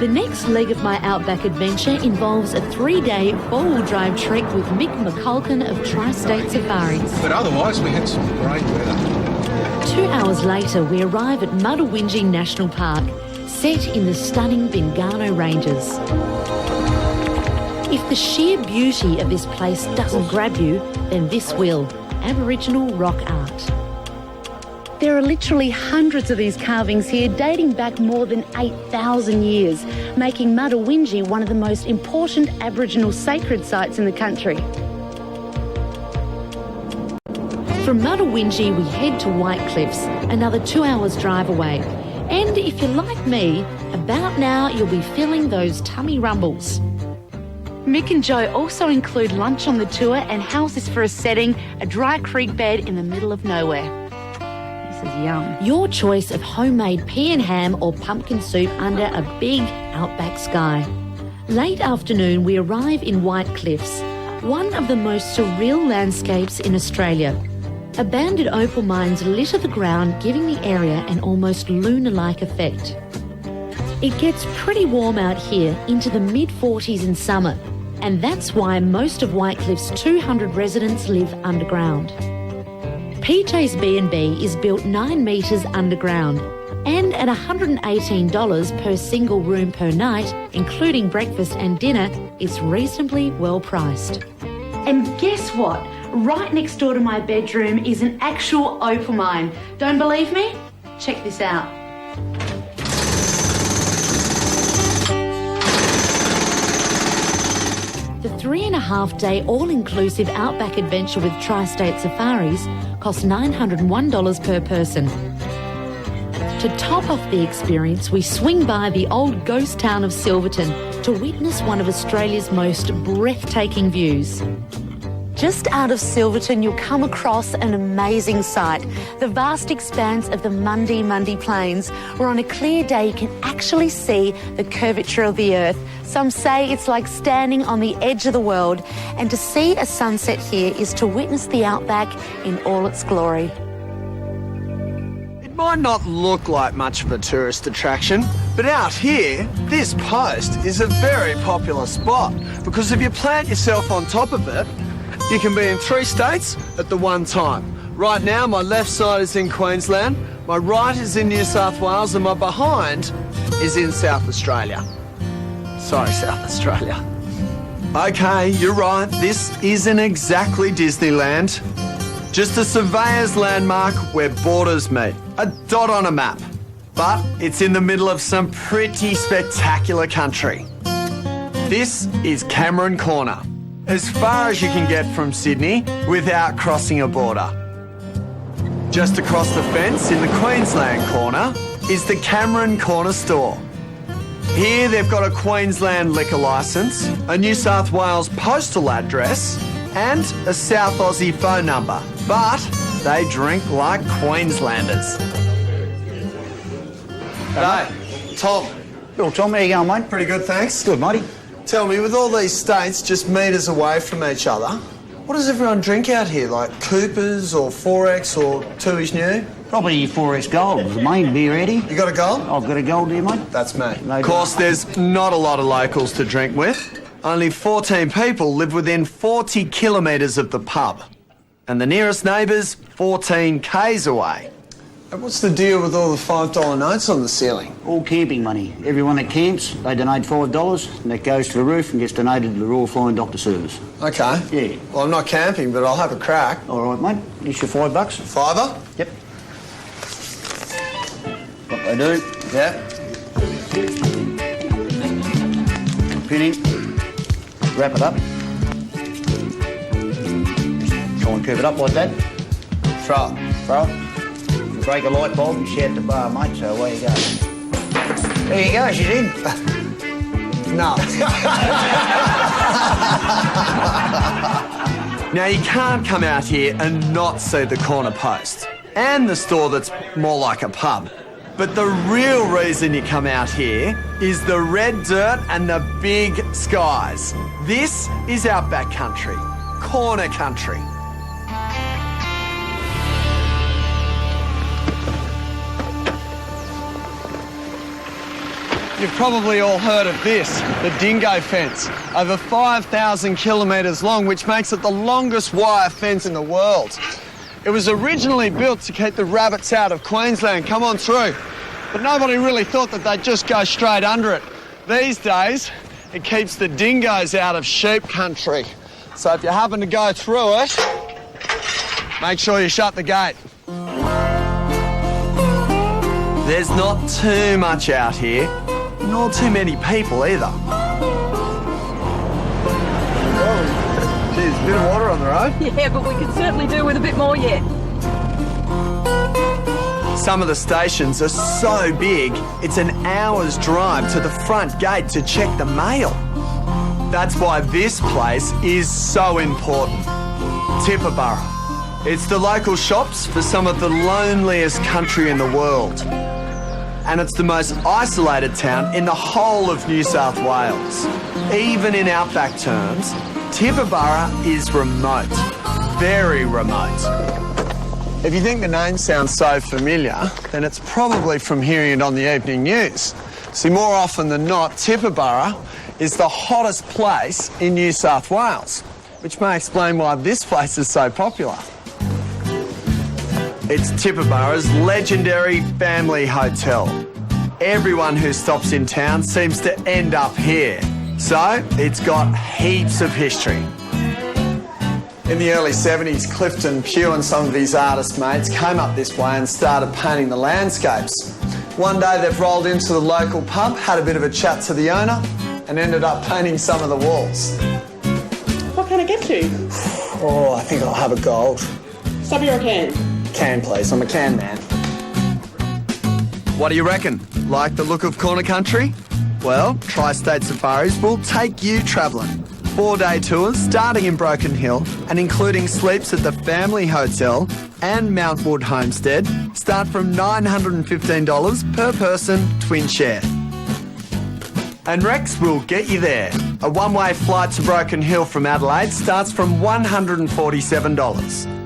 The next leg of my outback adventure involves a 3-day four-wheel drive trek with Mick McCulkin of Tri-State Safaris. But otherwise, we had some great weather. 2 hours later, we arrive at Mutawinji National Park, set in the stunning Bingano Ranges. If the sheer beauty of this place doesn't grab you, then this will. Aboriginal rock art. There are literally hundreds of these carvings here dating back more than 8,000 years, making Mutawinji one of the most important Aboriginal sacred sites in the country. From Mutawinji, we head to White Cliffs, another 2 hours drive away. And if you're like me, about now you'll be feeling those tummy rumbles. Mick and Joe also include lunch on the tour and houses for a setting, a dry creek bed in the middle of nowhere. This is yum. Your choice of homemade pea and ham or pumpkin soup under a big outback sky. Late afternoon, we arrive in White Cliffs, one of the most surreal landscapes in Australia. Abandoned opal mines litter the ground, giving the area an almost lunar-like effect. It gets pretty warm out here, into the mid-40s in summer, and that's why most of White Cliffs' 200 residents live underground. PJ's B&B is built 9 metres underground, and at $118 per single room per night, including breakfast and dinner, it's reasonably well priced. And guess what? Right next door to my bedroom is an actual opal mine. Don't believe me? Check this out. The 3.5-day all-inclusive outback adventure with Tri-State Safaris costs $901 per person. To top off the experience, we swing by the old ghost town of Silverton to witness one of Australia's most breathtaking views. Just out of Silverton, you'll come across an amazing sight, the vast expanse of the Mundi Plains, where on a clear day you can actually see the curvature of the earth. Some say it's like standing on the edge of the world, and to see a sunset here is to witness the outback in all its glory. It might not look like much of a tourist attraction, but out here, this post is a very popular spot, because if you plant yourself on top of it, you can be in 3 states at the one time. Right now, my left side is in Queensland, my right is in New South Wales, and my behind is in South Australia. Sorry, South Australia. Okay, you're right, this isn't exactly Disneyland. Just a surveyor's landmark where borders meet. A dot on a map. But it's in the middle of some pretty spectacular country. This is Cameron Corner. As far as you can get from Sydney without crossing a border. Just across the fence in the Queensland corner is the Cameron Corner store. Here they've got a Queensland liquor licence, a New South Wales postal address and a South Aussie phone number. But they drink like Queenslanders. Hey, Tom. Bill, Tom, how you going, mate? Pretty good, thanks. Good, matey. Tell me, with all these states just metres away from each other, what does everyone drink out here? Like Coopers or 4X or Tooheys New? Probably 4X Gold, the main beer, Eddie. You got a gold? I've got a gold there, mate. That's me. No of course, there's not a lot of locals to drink with. Only 14 people live within 40 kilometres of the pub. And the nearest neighbour's 14 k's away. And what's the deal with all the $5 notes on the ceiling? All camping money. Everyone that camps, they donate $5 and that goes to the roof and gets donated to the Royal Flying Doctor Service. Okay. Yeah. Well, I'm not camping, but I'll have a crack. All right, mate. Here's your $5. Fiver? Yep. What they do. Yeah. Pin in. Wrap it up. Try and curve it up like that. Throw it. Throw it. Break a light bulb and shout the bar, mate, so away you go. There you go, she's in. No. Now, you can't come out here and not see the corner post and the store that's more like a pub. But the real reason you come out here is the red dirt and the big skies. This is outback country, corner country. You've probably all heard of this, the dingo fence, over 5,000 kilometres long, which makes it the longest wire fence in the world. It was originally built to keep the rabbits out of Queensland. Come on through. But nobody really thought that they'd just go straight under it. These days, it keeps the dingoes out of sheep country. So if you happen to go through it, make sure you shut the gate. There's not too much out here, nor too many people either. Oh, geez, a bit of water on the road. Yeah, but we could certainly do with a bit more yet. Some of the stations are so big, it's an hour's drive to the front gate to check the mail. That's why this place is so important. Tibooburra. It's the local shops for some of the loneliest country in the world. And it's the most isolated town in the whole of New South Wales. Even in outback terms, Tibooburra is remote. Very remote. If you think the name sounds so familiar, then it's probably from hearing it on the evening news. See, more often than not, Tibooburra is the hottest place in New South Wales, which may explain why this place is so popular. It's Tibooburra's legendary family hotel. Everyone who stops in town seems to end up here, so it's got heaps of history. In the early 70s, Clifton Pugh and some of his artist mates came up this way and started painting the landscapes. One day they've rolled into the local pub, had a bit of a chat to the owner, and ended up painting some of the walls. What can I get you? Oh, I think I'll have a gold. Stubby or a can? Can, please. I'm a can man. What do you reckon? Like the look of Corner Country? Well, Tri-State Safaris will take you travelling. 4-day tours starting in Broken Hill and including sleeps at the Family Hotel and Mount Wood Homestead start from $915 per person, twin share. And Rex will get you there. A one-way flight to Broken Hill from Adelaide starts from $147.